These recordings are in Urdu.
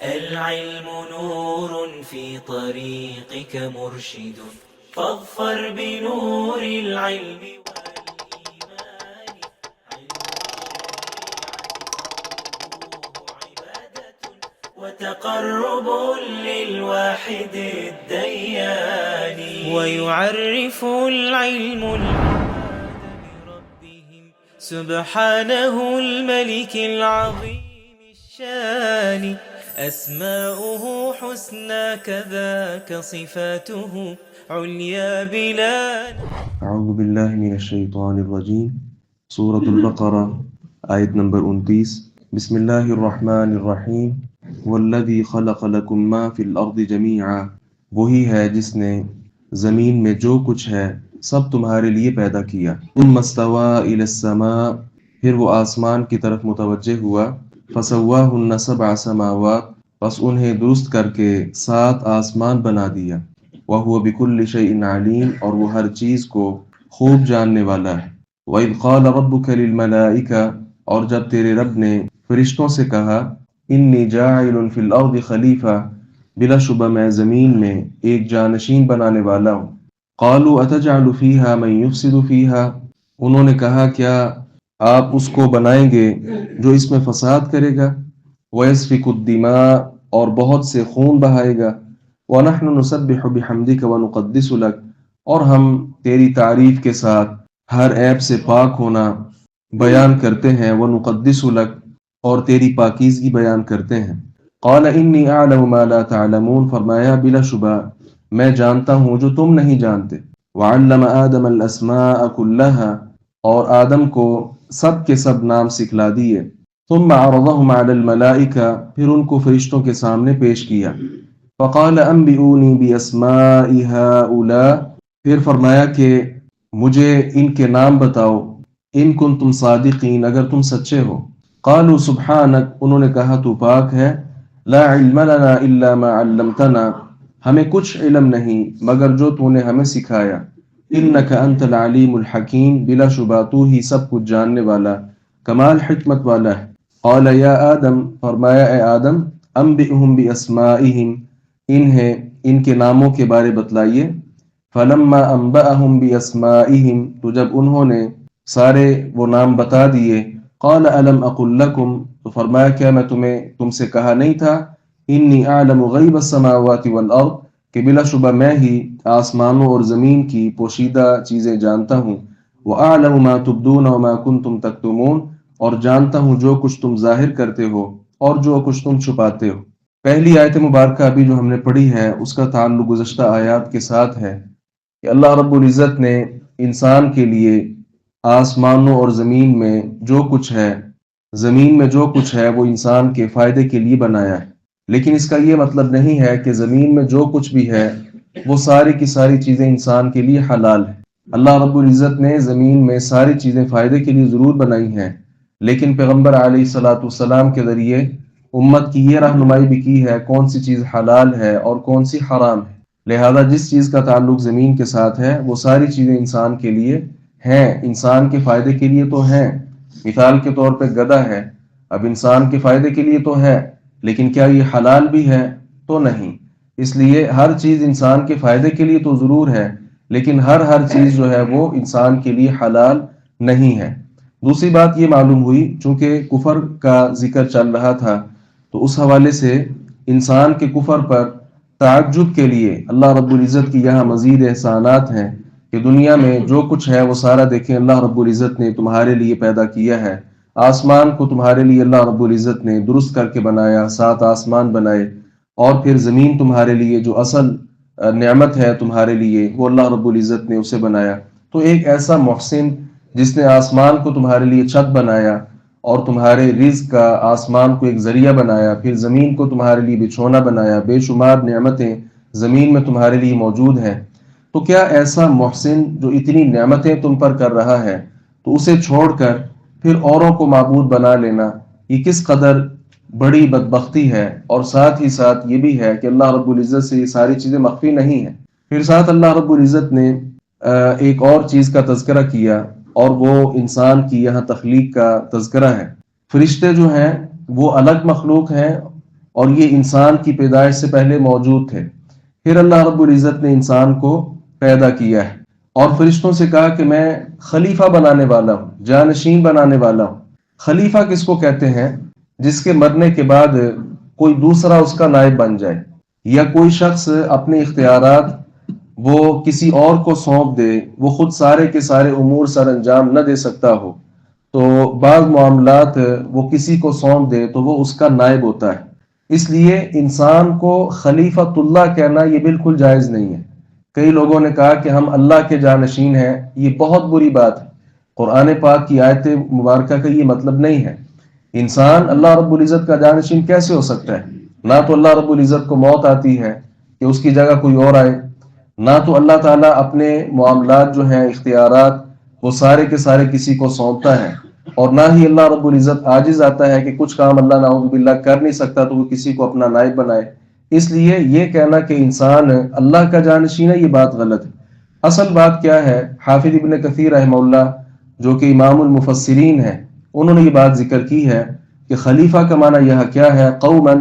العلم نور في طريقك مرشد، فاظفر بنور العلم والإيمان. علم عبادة وتقرب للواحد الديان، ويعرف العلم بربهم سبحانه الملك العظيم الشان. أسماؤه حسنى كذاك صفاته عليا بلا. اعوذ باللہ من الشیطان الرجیم. سورة البقرہ آیت نمبر 29. بسم اللہ الرحمن الرحیم. والذی خلق لکم ما فی الارض جمیعا، وہی ہے جس نے زمین میں جو کچھ ہے سب تمہارے لیے پیدا کیا. ثم استوى الی السماء، پھر وہ آسمان کی طرف متوجہ ہوا. فسواہن 7 سماوات، پس انہیں درست کر کے 7 آسمان بنا دیا. وَهُوَ بِكُلِّ شَيْءٍ عَلِيمٌ، اور وہ ہر چیز کو خوب جاننے والا ہے. وَإِذْ قَالَ رَبُّكَ لِلْمَلَائِكَةِ، اور جب تیرے رب نے فرشتوں سے کہا، إِنِّي جَاعِلٌ فِي الْأَرْضِ خَلِيفَةً، بلا شبہ میں زمین میں ایک جانشین بنانے والا ہوں. قَالُوا أَتَجْعَلُ فِيهَا مَن يُفْسِدُ فِيهَا، انہوں نے کہا کیا آپ اس کو بنائیں گے جو اس میں فساد کرے گا. وَيَسْفِكُ الدِّمَاءَ، اور بہت سے خون بہائے گا. وَنَحْنُ نُسَبِّحُ بِحَمْدِكَ وَنُقَدِّسُ لَكَ، اور ہم تیری تعریف کے ساتھ ہر عیب سے پاک ہونا بیان کرتے ہیں. وَنُقَدِّسُ لَكَ، اور تیری پاکیزگی بیان کرتے ہیں. قَالَ إِنِّي أَعْلَمُ مَا لَا تَعْلَمُونَ، فرمایا بلا شبہ میں جانتا ہوں جو تم نہیں جانتے. وَعَلَّمَ آدَمَ الْأَسْمَاءَ كُلَّهَا، اور آدم کو سب کے سب نام سکھلا دیے. ثم عرضهم على الملائکہ، پھر ان کو فرشتوں کے سامنے پیش کیا. فقال انبئونی باسماء هؤلاء، پھر فرمایا کہ مجھے ان کے نام بتاؤ. ان کنتم صادقین، اگر تم سچے ہو. قالوا سبحانک، انہوں نے کہا تو پاک ہے. لا علم لنا الا ما علمتنا، ہمیں کچھ علم نہیں مگر جو تو نے ہمیں سکھایا. انک انت العلیم الحکیم، بلا شبہ تو ہی سب کچھ جاننے والا کمال حکمت والا ہے. قال یا آدم، فرمایا اے آدم، انبئہم باسمائہم، انہیں ان کے ناموں کے بارے بتلائیے. فلما انبأہم باسمائہم، تو جب انہوں نے سارے وہ نام بتا دیے. قال الم اقل لکم، تو فرمایا کیا میں تم سے کہا نہیں تھا. انی اعلم غیب السماوات والارض، کہ بلا شبہ میں ہی آسمانوں اور زمین کی پوشیدہ چیزیں جانتا ہوں. وَأَعْلَمُ مَا تُبْدُونَ وَمَا كُنْتُمْ تَكْتُمُونَ، اور جانتا ہوں جو کچھ تم ظاہر کرتے ہو اور جو کچھ تم چھپاتے ہو. پہلی آیت مبارکہ ابھی جو ہم نے پڑھی ہے اس کا تعلق گزشتہ آیات کے ساتھ ہے کہ اللہ رب العزت نے انسان کے لیے آسمانوں اور زمین میں جو کچھ ہے، زمین میں جو کچھ ہے وہ انسان کے فائدے کے لیے بنایا ہے. لیکن اس کا یہ مطلب نہیں ہے کہ زمین میں جو کچھ بھی ہے وہ ساری کی ساری چیزیں انسان کے لیے حلال ہیں. اللہ رب العزت نے زمین میں ساری چیزیں فائدے کے لیے ضرور بنائی ہیں، لیکن پیغمبر علیہ السلام کے ذریعے امت کی یہ رہنمائی بھی کی ہے کون سی چیز حلال ہے اور کون سی حرام ہے. لہذا جس چیز کا تعلق زمین کے ساتھ ہے وہ ساری چیزیں انسان کے لیے ہیں، انسان کے فائدے کے لیے تو ہیں. مثال کے طور پہ گدھا ہے، اب انسان کے فائدے کے لیے تو ہے، لیکن کیا یہ حلال بھی ہے؟ تو نہیں. اس لیے ہر چیز انسان کے فائدے کے لیے تو ضرور ہے، لیکن ہر چیز جو ہے وہ انسان کے لیے حلال نہیں ہے. دوسری بات یہ معلوم ہوئی چونکہ کفر کا ذکر چل رہا تھا تو اس حوالے سے انسان کے کفر پر تعجب کے لیے اللہ رب العزت کی یہاں مزید احسانات ہیں کہ دنیا میں جو کچھ ہے وہ سارا دیکھیں اللہ رب العزت نے تمہارے لیے پیدا کیا ہے. آسمان کو تمہارے لیے اللہ رب العزت نے درست کر کے بنایا، 7 آسمان بنائے. اور پھر زمین تمہارے لیے جو اصل نعمت ہے تمہارے لیے وہ اللہ رب العزت نے اسے بنایا. تو ایک ایسا محسن جس نے آسمان کو تمہارے لیے چھت بنایا اور تمہارے رزق کا آسمان کو ایک ذریعہ بنایا، پھر زمین کو تمہارے لیے بچھونا بنایا، بے شمار نعمتیں زمین میں تمہارے لیے موجود ہیں. تو کیا ایسا محسن جو اتنی نعمتیں تم پر کر رہا ہے تو اسے چھوڑ کر پھر اوروں کو معبود بنا لینا یہ کس قدر بڑی بدبختی ہے. اور ساتھ ہی ساتھ یہ بھی ہے کہ اللہ رب العزت سے یہ ساری چیزیں مخفی نہیں ہیں. پھر ساتھ اللہ رب العزت نے ایک اور چیز کا تذکرہ کیا اور وہ انسان کی یہاں تخلیق کا تذکرہ ہے. فرشتے جو ہیں وہ الگ مخلوق ہیں اور یہ انسان کی پیدائش سے پہلے موجود تھے۔ پھر اللہ رب العزت نے انسان کو پیدا کیا ہے اور فرشتوں سے کہا کہ میں خلیفہ بنانے والا ہوں، جانشین بنانے والا ہوں۔ خلیفہ کس کو کہتے ہیں؟ جس کے مرنے کے بعد کوئی دوسرا اس کا نائب بن جائے، یا کوئی شخص اپنے اختیارات وہ کسی اور کو سونپ دے، وہ خود سارے کے سارے امور سر انجام نہ دے سکتا ہو، تو بعض معاملات وہ کسی کو سونپ دے تو وہ اس کا نائب ہوتا ہے۔ اس لیے انسان کو خلیفۃ اللہ کہنا یہ بالکل جائز نہیں ہے۔ کئی لوگوں نے کہا کہ ہم اللہ کے جانشین ہیں، یہ بہت بری بات ہے۔ قرآن پاک کی آیت مبارکہ کا یہ مطلب نہیں ہے۔ انسان اللہ رب العزت کا جانشین کیسے ہو سکتا ہے؟ نہ تو اللہ رب العزت کو موت آتی ہے کہ اس کی جگہ کوئی اور آئے، نہ تو اللہ تعالیٰ اپنے معاملات جو ہیں، اختیارات، وہ سارے کے سارے کسی کو سونپتا ہے، اور نہ ہی اللہ رب العزت عاجز آتا ہے کہ کچھ کام اللہ نعوذ باللہ کر نہیں سکتا تو وہ کسی کو اپنا نائب بنائے۔ اس لیے یہ کہنا کہ انسان اللہ کا جانشین ہے، یہ بات غلط ہے۔ اصل بات کیا ہے؟ حافظ ابن کثیر رحمہ اللہ جو کہ امام المفسرین ہیں، انہوں نے یہ بات ذکر کی ہے کہ خلیفہ کا معنی یہاں کیا ہے؟ قوما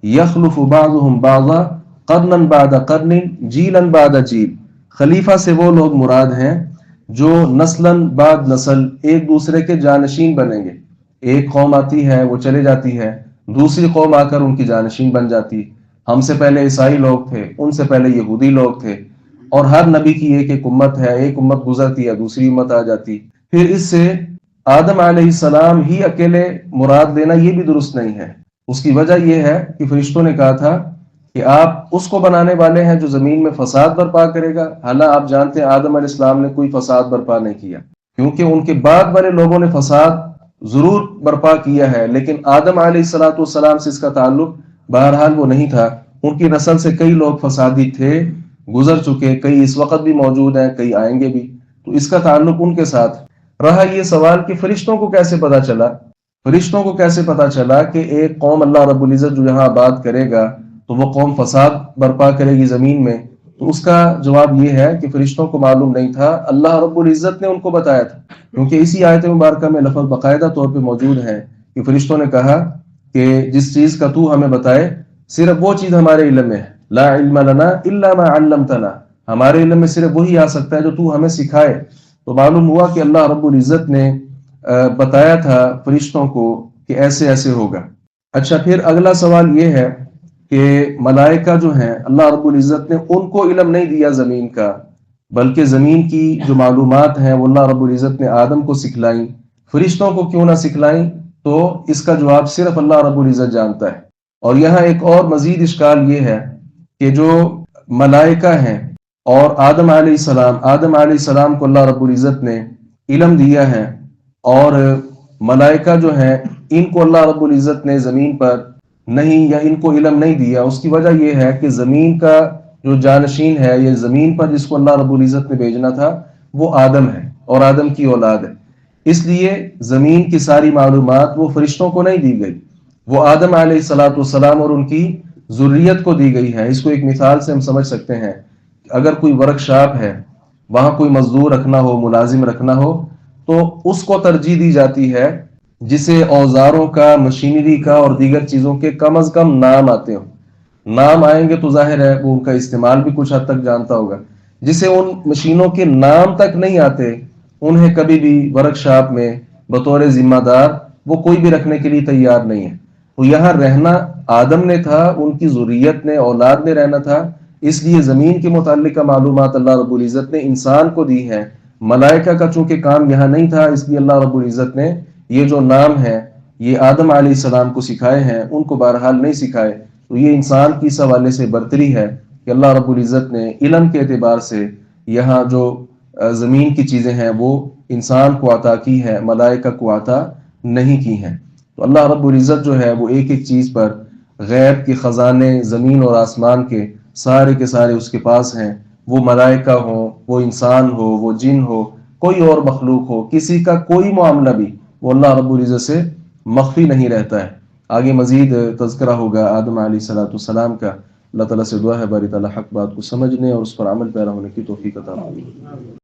یخلف بعضهم بعضا قرنا بعد قرن جیلا بعد جیل۔ خلیفہ سے وہ لوگ مراد ہیں جو نسلاً بعد نسل ایک دوسرے کے جانشین بنیں گے۔ ایک قوم آتی ہے، وہ چلے جاتی ہے، دوسری قوم آ کر ان کی جانشین بن جاتی۔ ہم سے پہلے عیسائی لوگ تھے، ان سے پہلے یہودی لوگ تھے، اور ہر نبی کی ایک امت ہے، ایک امت گزرتی ہے، دوسری امت آ جاتی۔ پھر اس سے آدم علیہ السلام ہی اکیلے مراد لینا یہ بھی درست نہیں ہے۔ اس کی وجہ یہ ہے کہ فرشتوں نے کہا تھا کہ آپ اس کو بنانے والے ہیں جو زمین میں فساد برپا کرے گا۔ حالانکہ آپ جانتے ہیں آدم علیہ السلام نے کوئی فساد برپا نہیں کیا، کیونکہ ان کے بعد بڑے لوگوں نے فساد ضرور برپا کیا ہے، لیکن آدم علیہ السلام سے اس کا تعلق بہرحال وہ نہیں تھا۔ ان کی نسل سے کئی لوگ فسادی تھے، گزر چکے، کئی اس وقت بھی موجود ہیں، کئی آئیں گے بھی، تو اس کا تعلق ان کے ساتھ رہا۔ یہ سوال کہ فرشتوں کو کیسے پتا چلا؟ فرشتوں کو کیسے پتا چلا کہ ایک قوم اللہ رب العزت جو یہاں آباد کرے گا تو وہ قوم فساد برپا کرے گی زمین میں؟ تو اس کا جواب یہ ہے کہ فرشتوں کو معلوم نہیں تھا، اللہ رب العزت نے ان کو بتایا تھا، کیونکہ اسی آیت مبارکہ میں لفظ باقاعدہ طور پہ موجود ہے کہ فرشتوں نے کہا کہ جس چیز کا تو ہمیں بتائے صرف وہ چیز ہمارے علم میں ہے، لا علم لنا الا ما علمتنا، ہمارے علم میں صرف وہی آ سکتا ہے جو تو ہمیں سکھائے۔ تو معلوم ہوا کہ اللہ رب العزت نے بتایا تھا فرشتوں کو کہ ایسے ایسے ہوگا۔ اچھا، پھر اگلا سوال یہ ہے کہ ملائکہ جو ہیں اللہ رب العزت نے ان کو علم نہیں دیا زمین کا، بلکہ زمین کی جو معلومات ہیں وہ اللہ رب العزت نے آدم کو سکھلائیں، فرشتوں کو کیوں نہ سکھلائیں؟ تو اس کا جواب صرف اللہ رب العزت جانتا ہے۔ اور یہاں ایک اور مزید اشکال یہ ہے کہ جو ملائکہ ہیں اور آدم علیہ السلام کو اللہ رب العزت نے علم دیا ہے، اور ملائکہ جو ہیں ان کو اللہ رب العزت نے زمین پر نہیں، یا ان کو علم نہیں دیا۔ اس کی وجہ یہ ہے کہ زمین کا جو جانشین ہے، یہ زمین پر جس کو اللہ رب العزت نے بھیجنا تھا وہ آدم ہے اور آدم کی اولاد ہے، اس لیے زمین کی ساری معلومات وہ فرشتوں کو نہیں دی گئی، وہ آدم علیہ السلام اور ان کی ذریت کو دی گئی ہے۔ اس کو ایک مثال سے ہم سمجھ سکتے ہیں، اگر کوئی ورک شاپ ہے، وہاں کوئی مزدور رکھنا ہو، ملازم رکھنا ہو، تو اس کو ترجیح دی جاتی ہے جسے اوزاروں کا، مشینری کا اور دیگر چیزوں کے کم از کم نام آتے ہوں۔ نام آئیں گے تو ظاہر ہے وہ ان کا استعمال بھی کچھ حد تک جانتا ہوگا۔ جسے ان مشینوں کے نام تک نہیں آتے، انہیں کبھی بھی ورک شاپ میں بطور ذمہ دار وہ کوئی بھی رکھنے کے لیے تیار نہیں ہے۔ تو یہاں رہنا آدم نے تھا، ان کی ذریت نے، اولاد نے رہنا تھا، اس لیے زمین کے متعلقہ معلومات اللہ رب العزت نے انسان کو دی ہیں۔ ملائکہ کا چونکہ کام یہاں نہیں تھا، اس لیے اللہ رب العزت نے یہ جو نام ہے یہ آدم علیہ السلام کو سکھائے ہیں، ان کو بہرحال نہیں سکھائے۔ تو یہ انسان کی اس حوالے سے برتری ہے کہ اللہ رب العزت نے علم کے اعتبار سے یہاں جو زمین کی چیزیں ہیں وہ انسان کو عطا کی ہے، ملائکہ کو عطا نہیں کی ہیں۔ تو اللہ رب العزت جو ہے وہ ایک ایک چیز پر، غیب کے خزانے زمین اور آسمان کے سارے اس کے پاس ہیں۔ وہ ملائکہ ہوں، وہ انسان ہو، وہ جن ہو، کوئی اور مخلوق ہو، کسی کا کوئی معاملہ بھی وہ اللہ رب العزت سے مخفی نہیں رہتا ہے۔ آگے مزید تذکرہ ہوگا آدم علیہ السلام کا۔ اللہ تعالیٰ سے دعا ہے باری تعالیٰ حق بات کو سمجھنے اور اس پر عمل پیرا ہونے کی توفیق عطا فرمائے۔